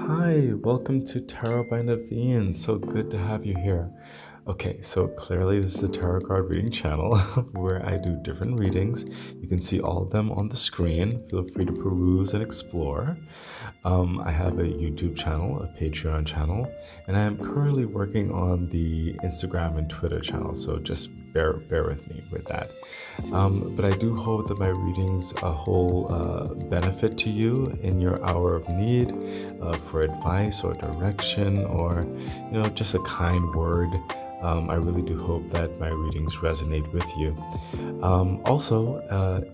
Hi, welcome to Tarot by Naveen. So good to have you here. Okay, so clearly this is a tarot card reading channel where I do different readings. You can see all of them on the screen. Feel free to peruse and explore. I have a YouTube channel, a Patreon channel, and I am currently working on the Instagram and Twitter channel. So just bear with me with that. But I do hope that my readings hold benefit to you in your hour of need for advice or direction or just a kind word. I really do hope that my readings resonate with you. Also,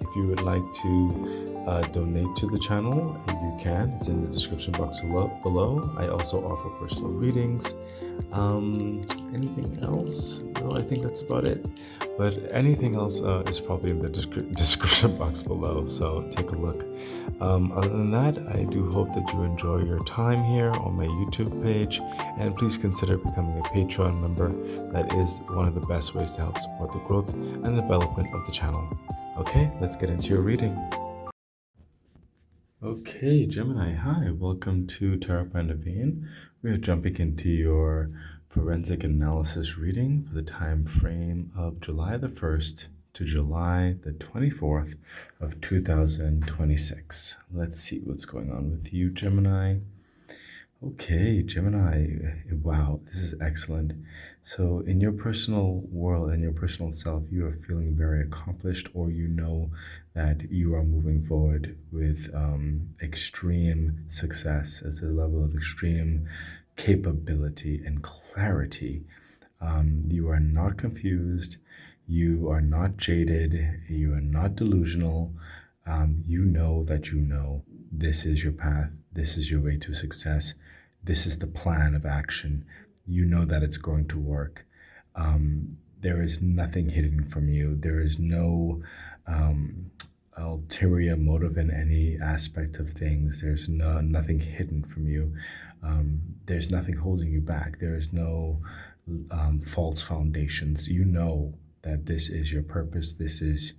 if you would like to donate to the channel, you can. It's in the description box below. I also offer personal readings. Anything else? No, I think that's about it. But anything else is probably in the description box below, so take a look. Other than that, I do hope that you enjoy your time here on my YouTube page, and please consider becoming a Patreon member. That is one of the best ways to help support the growth and development of the channel. Okay, let's get into your reading. Okay, Gemini, hi, welcome to Tarot by Naveen. We are jumping into your forensic analysis reading for the time frame of July the 1st to July the 24th of 2026. Let's see what's going on with you, Gemini. Okay, Gemini, wow, this is excellent. So in your personal world and your personal self, you are feeling very accomplished, or you know that you are moving forward with extreme success as a level of extreme capability and clarity. You are not confused. You are not jaded. You are not delusional. You know that you know this is your path. This is your way to success. This is the plan of action. You know that it's going to work. There is nothing hidden from you. There is no ulterior motive in any aspect of things. There's nothing hidden from you. There's nothing holding you back. There is no false foundations. You know that this is your purpose. This is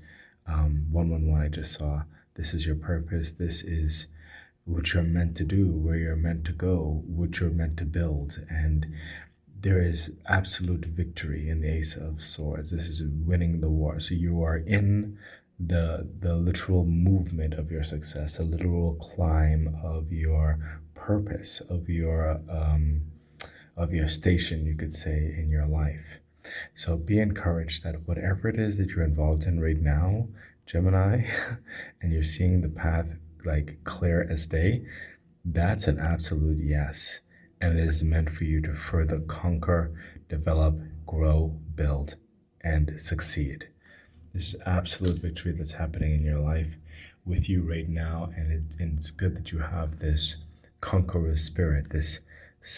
111 I just saw. This is your purpose. This is what you're meant to do, where you're meant to go, what you're meant to build. And there is absolute victory in the Ace of Swords. This is winning the war. So you are in the literal movement of your success, the literal climb of your purpose, of your station, you could say, in your life. So be encouraged that whatever it is that you're involved in right now, Gemini, and you're seeing the path like clear as day, that's an absolute yes. And it is meant for you to further conquer, develop, grow, build, and succeed. This is absolute victory that's happening in your life with you right now. And it's good that you have this conqueror's spirit, this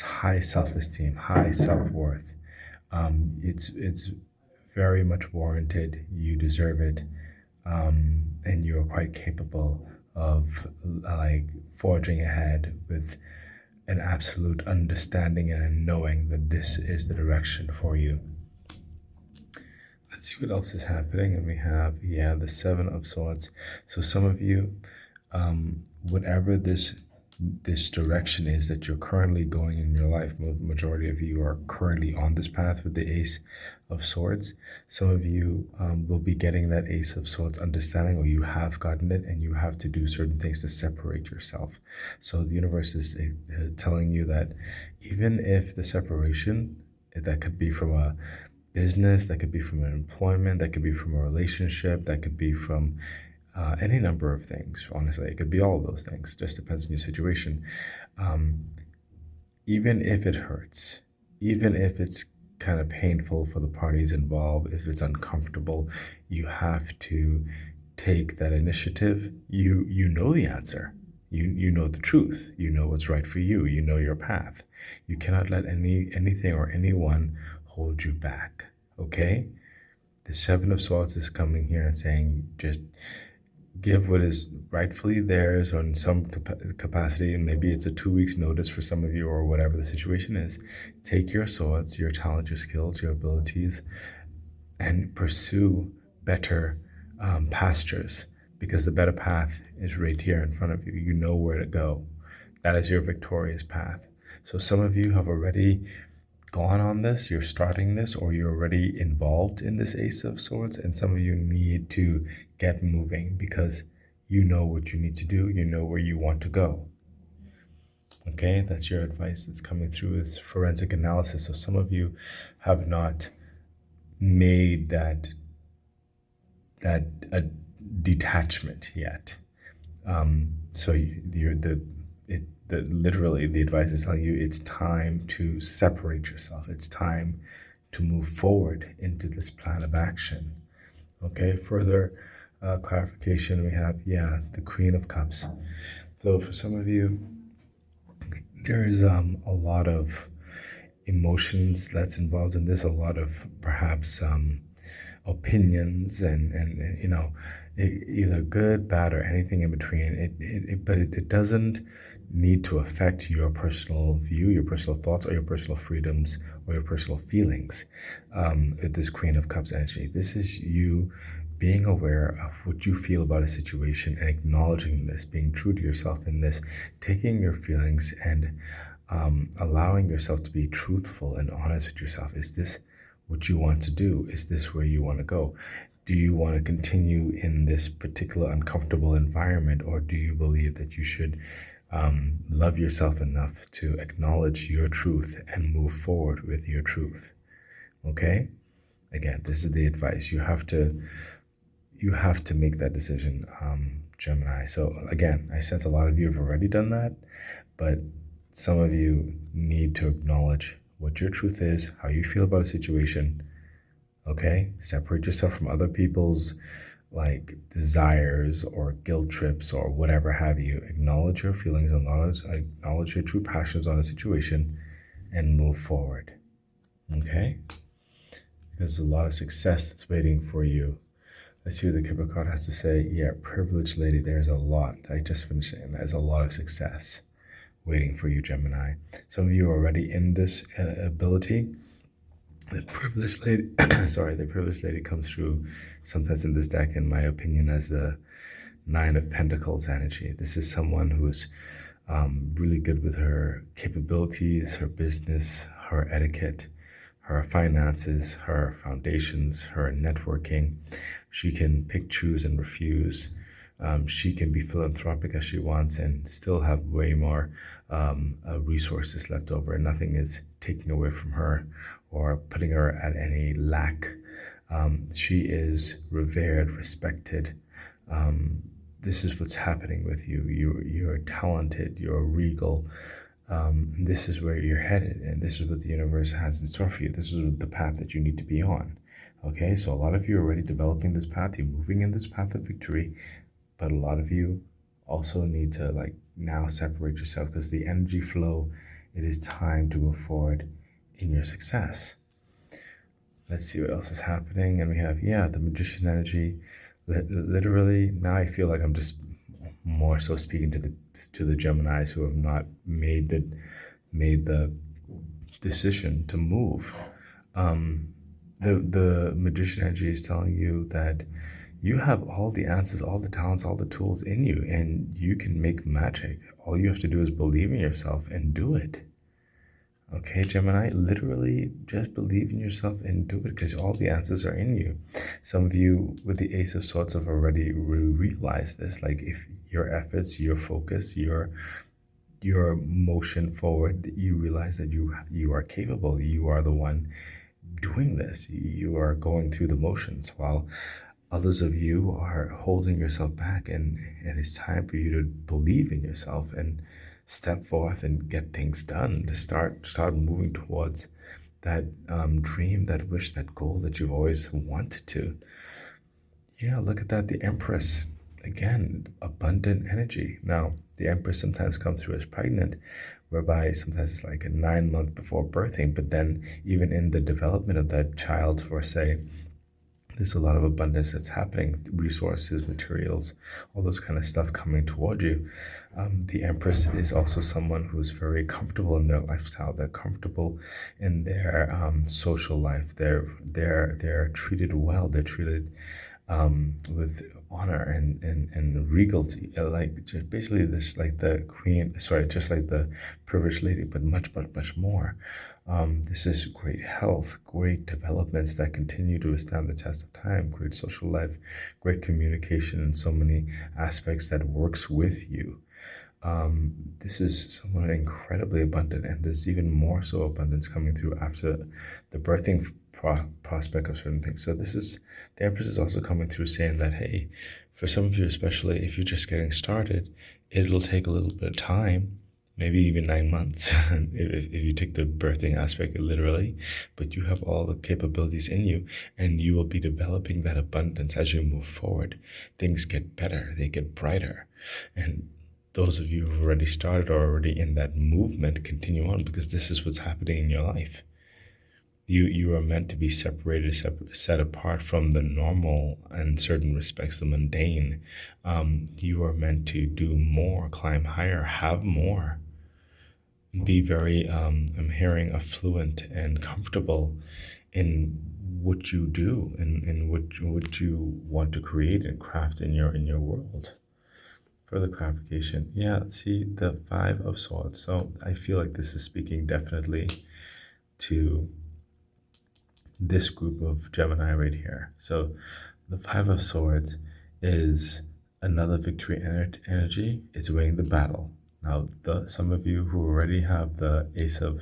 high self-esteem, high self-worth. It's very much warranted. You deserve it. And you're quite capable of like forging ahead with an absolute understanding and a knowing that this is the direction for you. Let's see what else is happening. And we have, the Seven of Swords. So some of you, whatever this direction is that you're currently going in your life, majority of you are currently on this path with the Ace of Swords. Some of you will be getting that Ace of Swords understanding, or you have gotten it, and you have to do certain things to separate yourself. So the universe is telling you that even if the separation, that could be from a business, that could be from an employment, that could be from a relationship, that could be from any number of things. Honestly, it could be all of those things. Just depends on your situation. Even if it hurts, even if it's kind of painful for the parties involved, if it's uncomfortable, you have to take that initiative. You know the answer. You know the truth. You know what's right for you. You know your path. You cannot let anything or anyone hold you back. Okay? The Seven of Swords is coming here and saying, just give what is rightfully theirs, or in some capacity, and maybe it's a 2 weeks notice for some of you, or whatever the situation is. Take your swords, your talent, your skills, your abilities, and pursue better pastures, because the better path is right here in front of you. You know where to go. That is your victorious path. So some of you have already gone on this, you're starting this, or you're already involved in this Ace of Swords, and some of you need to get moving because you know what you need to do, you know where you want to go. Okay, that's your advice that's coming through is forensic analysis. So some of you have not made that detachment yet. So you're literally the advice is telling you it's time to separate yourself. It's time to move forward into this plan of action. Okay, further clarification, we have, the Queen of Cups. So for some of you, there is a lot of emotions that's involved in this, a lot of perhaps opinions and either good, bad, or anything in between. But it doesn't need to affect your personal view, your personal thoughts, or your personal freedoms, or your personal feelings. With this Queen of Cups energy, this is you being aware of what you feel about a situation and acknowledging this, being true to yourself in this, taking your feelings and allowing yourself to be truthful and honest with yourself. Is this what you want to do? Is this where you want to go? Do you want to continue in this particular uncomfortable environment, or do you believe that you should love yourself enough to acknowledge your truth and move forward with your truth? Okay? Again, this is the advice. You have to make that decision, Gemini. So again, I sense a lot of you have already done that, but some of you need to acknowledge what your truth is, how you feel about a situation. Okay? Separate yourself from other people's desires or guilt trips or whatever have you. Acknowledge your feelings, acknowledge your true passions on a situation, and move forward. Okay? There's a lot of success that's waiting for you. Let's see what the Kipper card has to say. Yeah, privileged lady, there's a lot. I just finished saying there's a lot of success waiting for you, Gemini. Some of you are already in this ability. The privileged lady, the privileged lady comes through sometimes in this deck, in my opinion, as the Nine of Pentacles energy. This is someone who is really good with her capabilities, her business, her etiquette, her finances, her foundations, her networking. She can pick, choose, and refuse. She can be philanthropic as she wants and still have way more resources left over. Nothing is taking away from her or putting her at any lack. She is revered, respected. This is what's happening with you. You're talented, you're regal. And this is where you're headed, and this is what the universe has in store for you. This is the path that you need to be on. Okay, so a lot of you are already developing this path. You're moving in this path of victory, but a lot of you also need to now separate yourself, because the energy flow, it is time to move forward in your success. Let's see what else is happening. And we have, the Magician energy. Literally, now I feel like I'm just more so speaking to the Geminis who have not made the decision to move. The Magician energy is telling you that you have all the answers, all the talents, all the tools in you, and you can make magic. All you have to do is believe in yourself and do it. Okay, Gemini, literally just believe in yourself and do it, because all the answers are in you. Some of you with the Ace of Swords have already realized this. If your efforts, your focus, your motion forward, you realize that you are capable. You are the one doing this. You are going through the motions, while others of you are holding yourself back, and it's time for you to believe in yourself and step forth and get things done, to start moving towards that dream, that wish, that goal that you've always wanted to. Yeah, look at that, the Empress. Again, abundant energy. Now, the Empress sometimes comes through as pregnant, whereby sometimes it's like a 9 month before birthing, but then even in the development of that child, for say, there's a lot of abundance that's happening, resources, materials, all those kind of stuff coming toward you. The Empress is also someone who's very comfortable in their lifestyle. They're comfortable in their social life. They're treated well. They're treated with honor and regality, like just basically this, like the queen, sorry, just like the privileged lady, but much more. This is great health, great developments that continue to withstand the test of time, great social life, great communication in so many aspects that works with you. This is someone incredibly abundant, and there's even more so abundance coming through after the birthing prospect of certain things. So this is, the Empress is also coming through saying that, hey, for some of you, especially if you're just getting started, it'll take a little bit of time, maybe even 9 months, if you take the birthing aspect literally, but you have all the capabilities in you, and you will be developing that abundance as you move forward. Things get better, they get brighter. And those of you who've already started or already in that movement, continue on, because this is what's happening in your life. You are meant to be separated, set apart from the normal, and in certain respects, the mundane. You are meant to do more, climb higher, have more, be very, I'm hearing, affluent and comfortable in what you do, and what you want to create and craft in your world. Further clarification, yeah, see the Five of Swords. So I feel like this is speaking definitely to this group of Gemini right here. So the Five of Swords is another victory energy. It's winning the battle. Now, some of you who already have the Ace of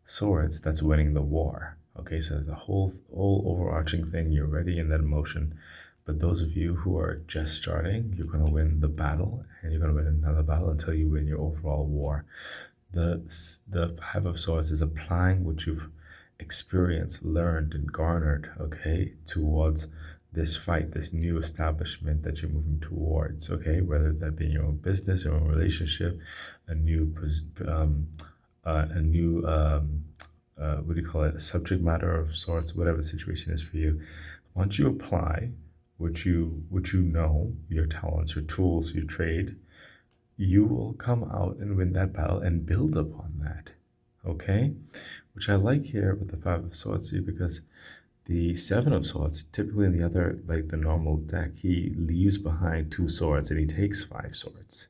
Swords, that's winning the war. Okay, so there's a whole overarching thing. You're already in that emotion. But those of you who are just starting, you're going to win the battle, and you're going to win another battle until you win your overall war. The Five of Swords is applying what you've experienced, learned, and garnered, okay, towards this fight, this new establishment that you're moving towards, okay, whether that be in your own business, your own relationship, a new what do you call it, a subject matter of sorts, whatever the situation is for you. Once you apply what you know, your talents, your tools, your trade, you will come out and win that battle and build upon that, okay? Which I like here with the Five of Swords, see, because the Seven of Swords, typically in the other, like the normal deck, he leaves behind 2 swords and he takes 5 swords,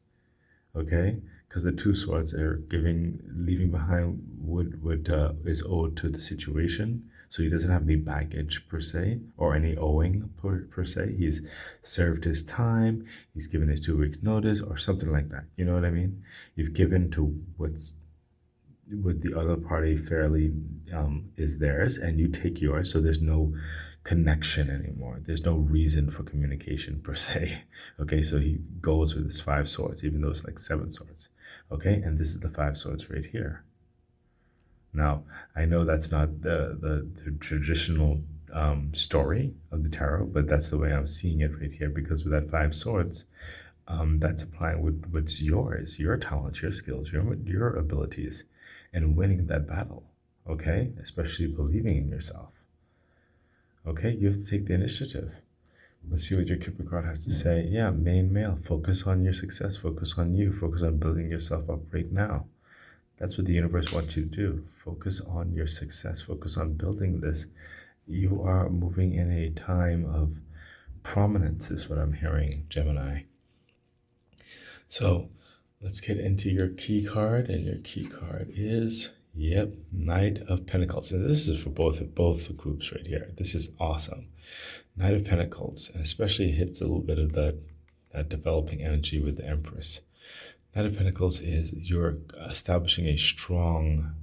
okay? Because the 2 swords are leaving behind what is owed to the situation. So he doesn't have any baggage per se, or any owing per se. He's served his time, he's given his 2-week notice, or something like that. You know what I mean? You've given to what the other party fairly is theirs, and you take yours. So there's no connection anymore. There's no reason for communication per se. Okay, so he goes with his 5 swords, even though it's like 7 swords. Okay, and this is the 5 swords right here. Now, I know that's not the traditional story of the tarot, but that's the way I'm seeing it right here, because with that 5 swords, that's applying what's yours, your talents, your skills, your abilities, and winning that battle, okay? Especially believing in yourself. Okay, you have to take the initiative. Let's see what your Capricorn has to say. Yeah, main male, focus on your success, focus on you, focus on building yourself up right now. That's what the universe wants you to do. Focus on your success. Focus on building this. You are moving in a time of prominence, is what I'm hearing, Gemini. So let's get into your key card. And your key card is, yep, Knight of Pentacles. And this is for both the groups right here. This is awesome. Knight of Pentacles, and especially hits a little bit of that developing energy with the Empress. Knight of Pentacles is you're establishing a strong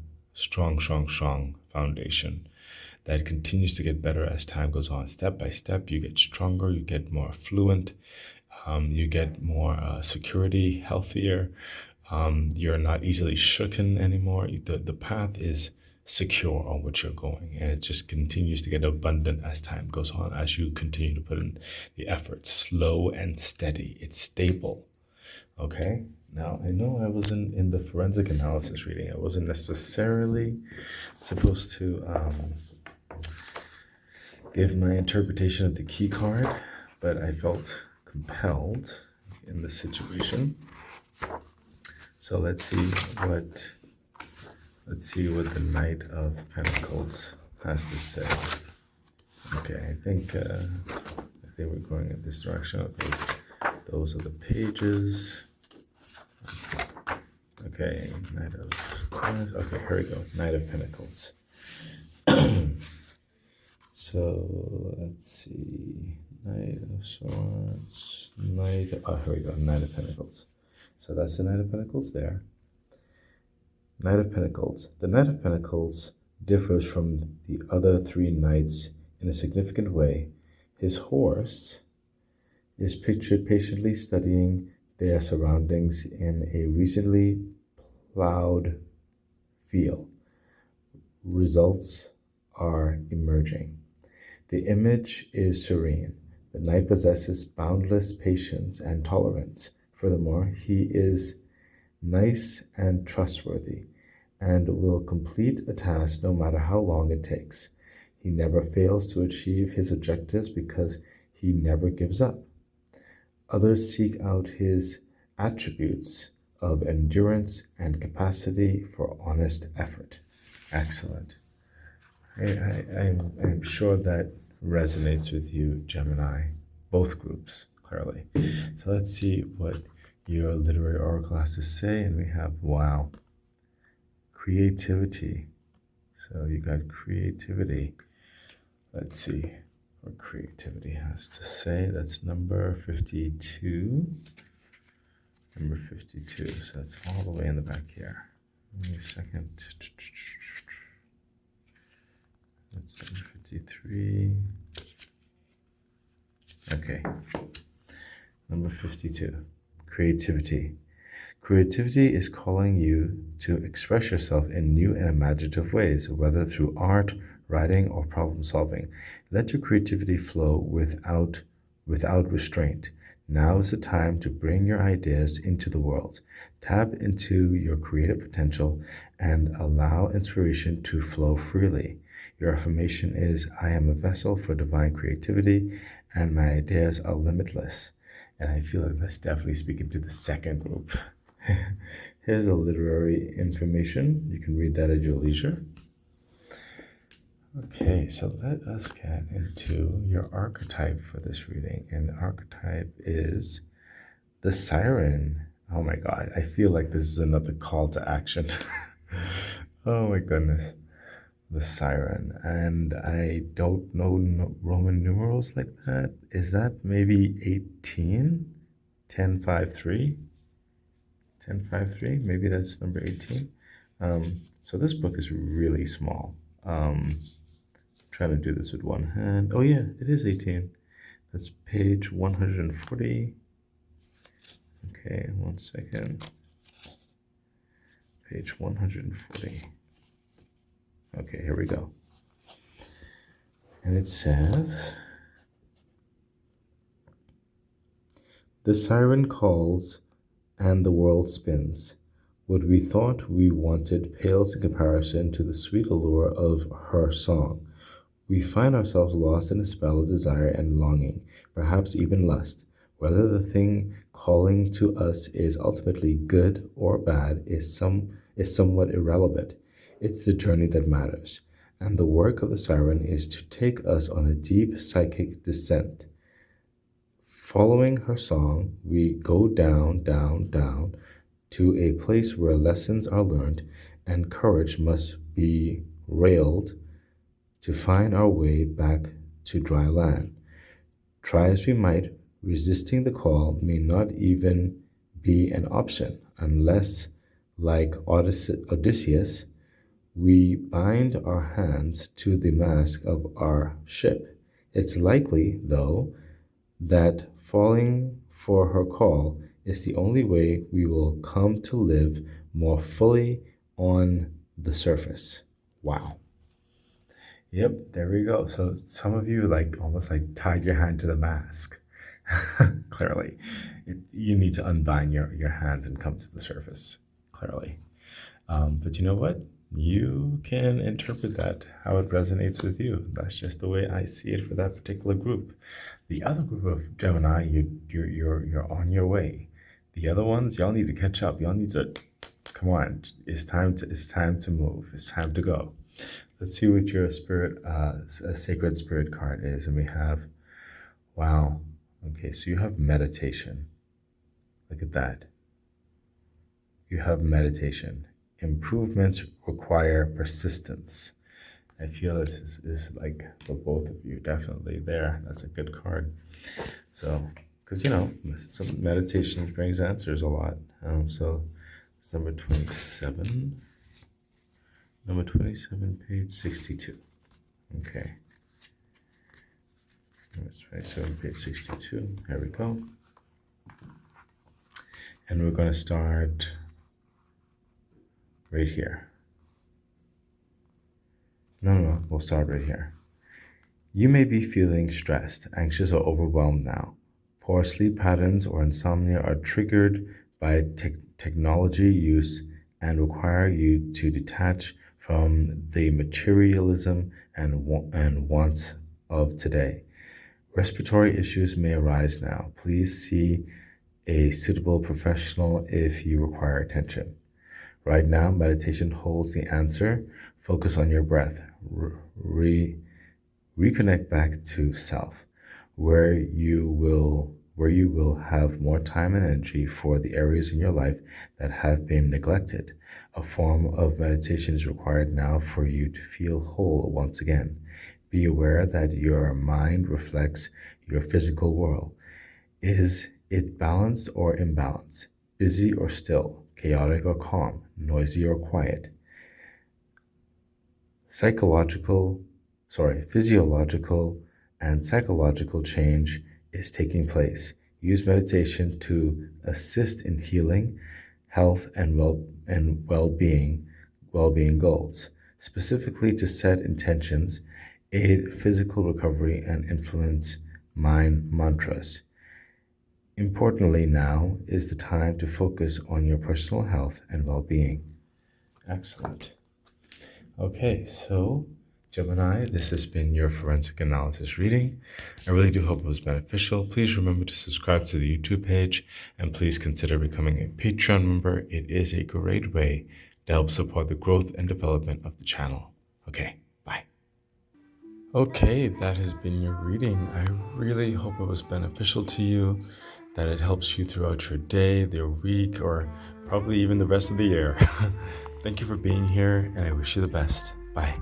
foundation that continues to get better as time goes on. Step by step, you get stronger, you get more fluent, you get more security, healthier. You're not easily shooken anymore. The path is secure on which you're going, and it just continues to get abundant as time goes on, as you continue to put in the effort. Slow and steady. It's stable. Okay, now I know I wasn't in the forensic analysis reading. I wasn't necessarily supposed to give my interpretation of the key card, but I felt compelled in this situation. So let's see what the Knight of Pentacles has to say. Okay, I think they were going in this direction. Okay, those are the pages. Okay, Knight of Coins. Okay, here we go. Knight of Pentacles. So let's see. Knight of Swords. Here we go. Knight of Pentacles. So that's the Knight of Pentacles there. Knight of Pentacles. The Knight of Pentacles differs from the other three knights in a significant way. His horse is pictured patiently studying their surroundings in a recently plowed field. Results are emerging. The image is serene. The knight possesses boundless patience and tolerance. Furthermore, he is nice and trustworthy, and will complete a task no matter how long it takes. He never fails to achieve his objectives because he never gives up. Others seek out his attributes of endurance and capacity for honest effort. Excellent. I'm sure that resonates with you, Gemini, both groups, clearly. So let's see what your literary oracle has to say. And we have, wow, creativity. So you got creativity. Let's see what creativity has to say. That's number 52. Number 52. So that's all the way in the back here. Give me a second. That's number 53. Okay. Number 52. Creativity. Creativity is calling you to express yourself in new and imaginative ways, whether through art, writing, or problem solving. Let your creativity flow without restraint. Now is the time to bring your ideas into the world. Tap into your creative potential and allow inspiration to flow freely. Your affirmation is, I am a vessel for divine creativity, and my ideas are limitless. And I feel like that's definitely speaking to the second group. Here's a literary information. You can read that at your leisure. Okay, so let us get into your archetype for this reading. And the archetype is the Siren. Oh my God, I feel like this is another call to action. Oh my goodness. The Siren. And I don't know Roman numerals like that. Is that maybe 18? 1053? 1053? Maybe that's number 18. So this book is really small. Trying to do this with one hand. Oh yeah, it is 18. That's page 140. Okay, one second. Page 140. Okay, here we go. And it says, the siren calls and the world spins. What we thought we wanted pales in comparison to the sweet allure of her song. We find ourselves lost in a spell of desire and longing, perhaps even lust. Whether the thing calling to us is ultimately good or bad is somewhat irrelevant. It's the journey that matters. And the work of the siren is to take us on a deep psychic descent. Following her song, we go down, down, down to a place where lessons are learned and courage must be railed to find our way back to dry land. Try as we might, resisting the call may not even be an option unless, like Odysseus, we bind our hands to the mast of our ship. It's likely, though, that falling for her call is the only way we will come to live more fully on the surface. Wow. Yep, there we go. So some of you almost tied your hand to the mask. Clearly, you need to unbind your hands and come to the surface. Clearly. But you know what? You can interpret that how it resonates with you. That's just the way I see it for that particular group. The other group of Gemini, you're on your way. The other ones, y'all need to catch up. Y'all need to come on. It's time to move. It's time to go. Let's see what your sacred spirit card is, and we have Wow. Okay, so you have meditation. Look at that. You have meditation. Improvements require persistence. I feel this is like for both of you, definitely there. That's a good card. So, because some meditation brings answers a lot. So it's number 27. Number 27, page 62. Okay. Number 27, page 62. Here we go. And we're going to start right here. No, we'll start right here. You may be feeling stressed, anxious, or overwhelmed now. Poor sleep patterns or insomnia are triggered by technology use and require you to detach from the materialism and wants of today. Respiratory issues may arise now. Please see a suitable professional if you require attention. Right now, meditation holds the answer. Focus on your breath. Reconnect back to self, where you will have more time and energy for the areas in your life that have been neglected. A form of meditation is required now for you to feel whole once again. Be aware that your mind reflects your physical world. Is it balanced or imbalanced? Busy or still? Chaotic or calm? Noisy or quiet? Physiological and psychological change is taking place. Use meditation to assist in healing, health, and well-being goals, specifically to set intentions, aid physical recovery, and influence mind mantras. Importantly, now is the time to focus on your personal health and well-being. Excellent. Okay, so Gemini, this has been your forensic analysis reading. I really do hope it was beneficial. Please remember to subscribe to the YouTube page and please consider becoming a Patreon member. It is a great way to help support the growth and development of the channel. Okay, bye. Okay, that has been your reading. I really hope it was beneficial to you, that it helps you throughout your day, your week, or probably even the rest of the year. Thank you for being here, and I wish you the best. Bye.